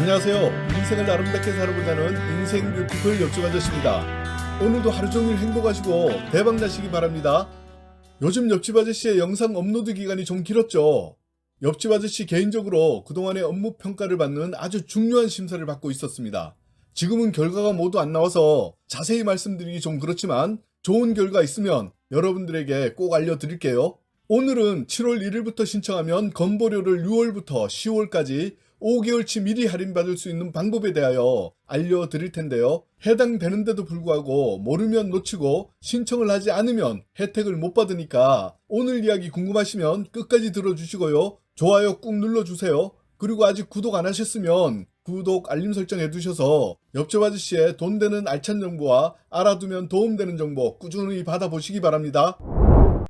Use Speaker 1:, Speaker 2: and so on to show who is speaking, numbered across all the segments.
Speaker 1: 안녕하세요. 인생을 아름답게 살아보자는 인생 뷰티풀 옆집 아저씨입니다. 오늘도 하루 종일 행복하시고 대박 나시기 바랍니다. 요즘 옆집 아저씨의 영상 업로드 기간이 좀 길었죠. 옆집 아저씨 개인적으로 그동안의 업무 평가를 받는 아주 중요한 심사를 받고 있었습니다. 지금은 결과가 모두 안 나와서 자세히 말씀드리기 좀 그렇지만 좋은 결과 있으면 여러분들에게 꼭 알려드릴게요. 오늘은 7월 1일부터 신청하면 건보료를 6월부터 10월까지 5개월치 미리 할인받을 수 있는 방법에 대하여 알려드릴 텐데요. 해당되는데도 불구하고 모르면 놓치고 신청을 하지 않으면 혜택을 못 받으니까 오늘 이야기 궁금하시면 끝까지 들어주시고요. 좋아요 꾹 눌러주세요. 그리고 아직 구독 안 하셨으면 구독 알림 설정 해두셔서 옆집 아저씨의 돈 되는 알찬 정보와 알아두면 도움되는 정보 꾸준히 받아보시기 바랍니다.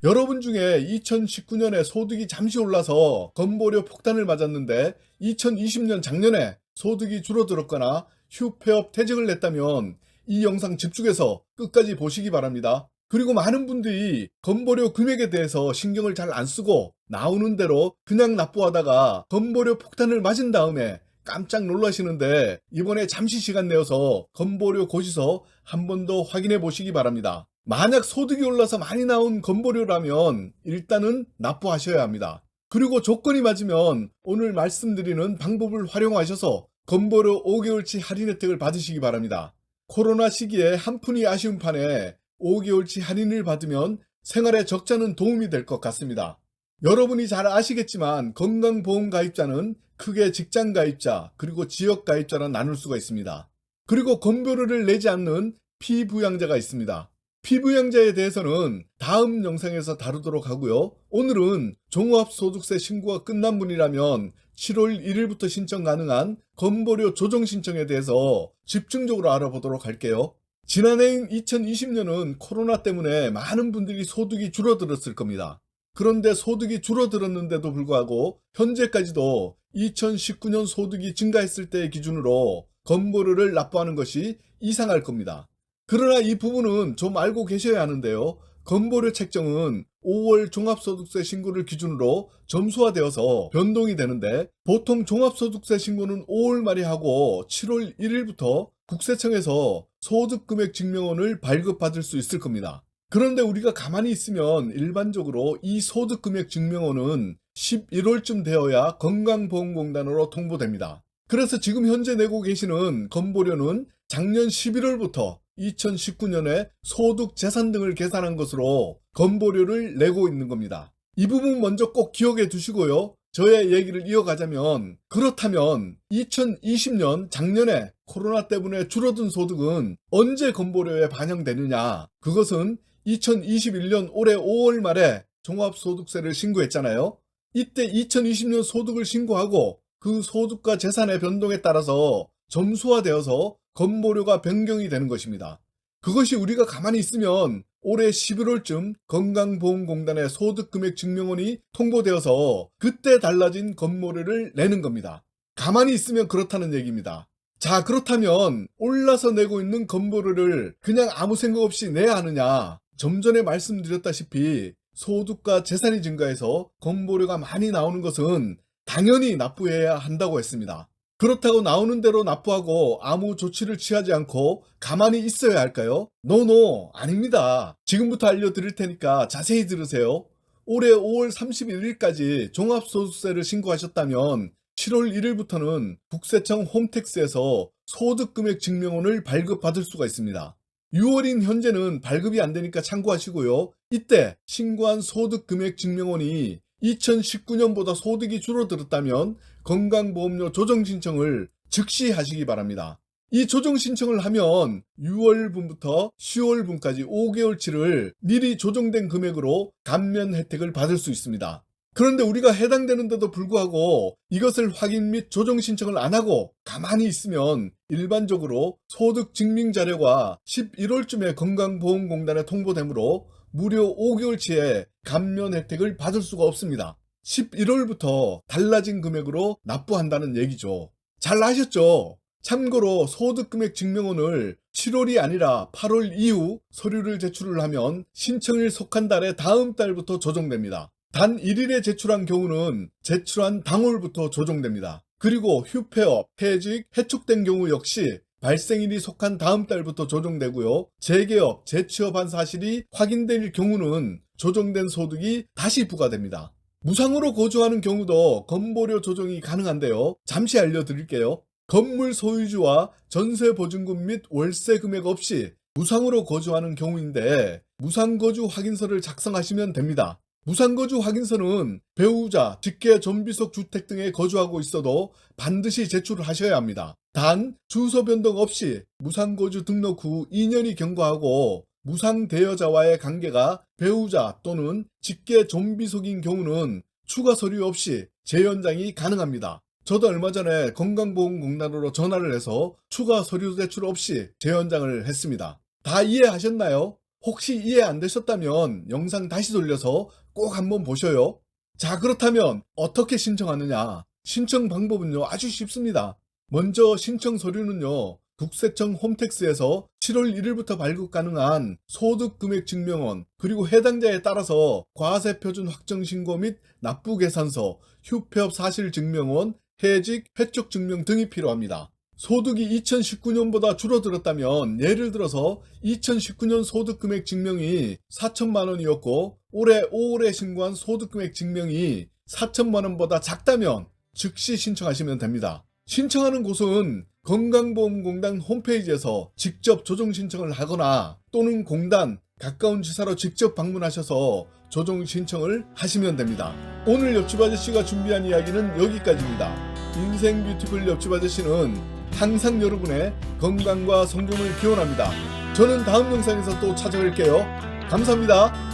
Speaker 1: 여러분 중에 2019년에 소득이 잠시 올라서 건보료 폭탄을 맞았는데 2020년 작년에 소득이 줄어들었거나 휴폐업 퇴직을 냈다면 이 영상 집중해서 끝까지 보시기 바랍니다. 그리고 많은 분들이 건보료 금액에 대해서 신경을 잘 안 쓰고 나오는 대로 그냥 납부하다가 건보료 폭탄을 맞은 다음에 깜짝 놀라시는데 이번에 잠시 시간 내어서 건보료 고지서 한 번 더 확인해 보시기 바랍니다. 만약 소득이 올라서 많이 나온 건보료라면 일단은 납부하셔야 합니다. 그리고 조건이 맞으면 오늘 말씀드리는 방법을 활용하셔서 건보료 5개월치 할인 혜택을 받으시기 바랍니다. 코로나 시기에 한 푼이 아쉬운 판에 5개월치 할인을 받으면 생활에 적잖은 도움이 될 것 같습니다. 여러분이 잘 아시겠지만 건강보험 가입자는 크게 직장 가입자 그리고 지역 가입자로 나눌 수가 있습니다. 그리고 건보료를 내지 않는 피부양자가 있습니다. 피부양자에 대해서는 다음 영상에서 다루도록 하고요. 오늘은 종합소득세 신고가 끝난 분이라면 7월 1일부터 신청 가능한 건보료 조정 신청에 대해서 집중적으로 알아보도록 할게요. 지난해인 2020년은 코로나 때문에 많은 분들이 소득이 줄어들었을 겁니다. 그런데 소득이 줄어들었는데도 불구하고 현재까지도 2019년 소득이 증가했을 때의 기준으로 건보료를 납부하는 것이 이상할 겁니다. 그러나 이 부분은 좀 알고 계셔야 하는데요. 건보료 책정은 5월 종합소득세 신고를 기준으로 점수화되어서 변동이 되는데 보통 종합소득세 신고는 5월 말에 하고 7월 1일부터 국세청에서 소득금액 증명원을 발급받을 수 있을 겁니다. 그런데 우리가 가만히 있으면 일반적으로 이 소득금액 증명원은 11월쯤 되어야 건강보험공단으로 통보됩니다. 그래서 지금 현재 내고 계시는 건보료는 작년 11월부터 2019년에 소득, 재산 등을 계산한 것으로 건보료를 내고 있는 겁니다. 이 부분 먼저 꼭 기억해 두시고요. 저의 얘기를 이어가자면 그렇다면 2020년 작년에 코로나 때문에 줄어든 소득은 언제 건보료에 반영되느냐? 그것은 2021년 올해 5월 말에 종합소득세를 신고했잖아요. 이때 2020년 소득을 신고하고 그 소득과 재산의 변동에 따라서 점수화되어서 건보료가 변경이 되는 것입니다. 그것이 우리가 가만히 있으면 올해 11월쯤 건강보험공단의 소득금액 증명원이 통보되어서 그때 달라진 건보료를 내는 겁니다. 가만히 있으면 그렇다는 얘기입니다. 자, 그렇다면 올라서 내고 있는 건보료를 그냥 아무 생각 없이 내야 하느냐? 좀 전에 말씀드렸다시피 소득과 재산이 증가해서 건보료가 많이 나오는 것은 당연히 납부해야 한다고 했습니다. 그렇다고 나오는 대로 납부하고 아무 조치를 취하지 않고 가만히 있어야 할까요? 노, 아닙니다. 지금부터 알려드릴 테니까 자세히 들으세요. 올해 5월 31일까지 종합소득세를 신고하셨다면 7월 1일부터는 국세청 홈택스에서 소득금액 증명원을 발급받을 수가 있습니다. 6월인 현재는 발급이 안 되니까 참고하시고요. 이때 신고한 소득금액 증명원이 2019년보다 소득이 줄어들었다면 건강보험료 조정 신청을 즉시 하시기 바랍니다. 이 조정 신청을 하면 6월분부터 10월분까지 5개월치를 미리 조정된 금액으로 감면 혜택을 받을 수 있습니다. 그런데 우리가 해당되는데도 불구하고 이것을 확인 및 조정 신청을 안 하고 가만히 있으면 일반적으로 소득 증명 자료가 11월쯤에 건강보험공단에 통보되므로 무려 5개월치의 감면 혜택을 받을 수가 없습니다. 11월부터 달라진 금액으로 납부한다는 얘기죠. 잘 아셨죠? 참고로 소득금액 증명원을 7월이 아니라 8월 이후 서류를 제출을 하면 신청일 속한 달의 다음 달부터 조정됩니다. 단 1일에 제출한 경우는 제출한 당월부터 조정됩니다. 그리고 휴폐업, 퇴직, 해촉된 경우 역시 발생일이 속한 다음 달부터 조정되고요. 재개업, 재취업한 사실이 확인될 경우는 조정된 소득이 다시 부과됩니다. 무상으로 거주하는 경우도 건보료 조정이 가능한데요. 잠시 알려드릴게요. 건물 소유주와 전세보증금 및 월세 금액 없이 무상으로 거주하는 경우인데 무상거주 확인서를 작성하시면 됩니다. 무상거주 확인서는 배우자, 직계 좀비속 주택 등에 거주하고 있어도 반드시 제출을 하셔야 합니다. 단 주소 변동 없이 무상거주 등록 후 2년이 경과하고 무상대여자와의 관계가 배우자 또는 직계 좀비속인 경우는 추가 서류 없이 재연장이 가능합니다. 저도 얼마 전에 건강보험공단으로 전화를 해서 추가 서류 제출 없이 재연장을 했습니다. 다 이해하셨나요? 혹시 이해 안 되셨다면 영상 다시 돌려서 꼭 한번 보셔요. 자, 그렇다면 어떻게 신청하느냐? 신청 방법은요, 아주 쉽습니다. 먼저 신청 서류는요, 국세청 홈택스에서 7월 1일부터 발급 가능한 소득금액증명원, 그리고 해당자에 따라서 과세표준 확정신고 및 납부계산서, 휴폐업 사실증명원, 해직, 회촉증명 등이 필요합니다. 소득이 2019년보다 줄어들었다면 예를 들어서 2019년 소득금액 증명이 4천만 원이었고 올해 5월에 신고한 소득금액 증명이 4천만 원보다 작다면 즉시 신청하시면 됩니다. 신청하는 곳은 건강보험공단 홈페이지에서 직접 조정 신청을 하거나 또는 공단 가까운 지사로 직접 방문하셔서 조정 신청을 하시면 됩니다. 오늘 옆집 아저씨가 준비한 이야기는 여기까지입니다. 인생 뷰티풀 옆집 아저씨는 항상 여러분의 건강과 성공을 기원합니다. 저는 다음 영상에서 또 찾아뵐게요. 감사합니다.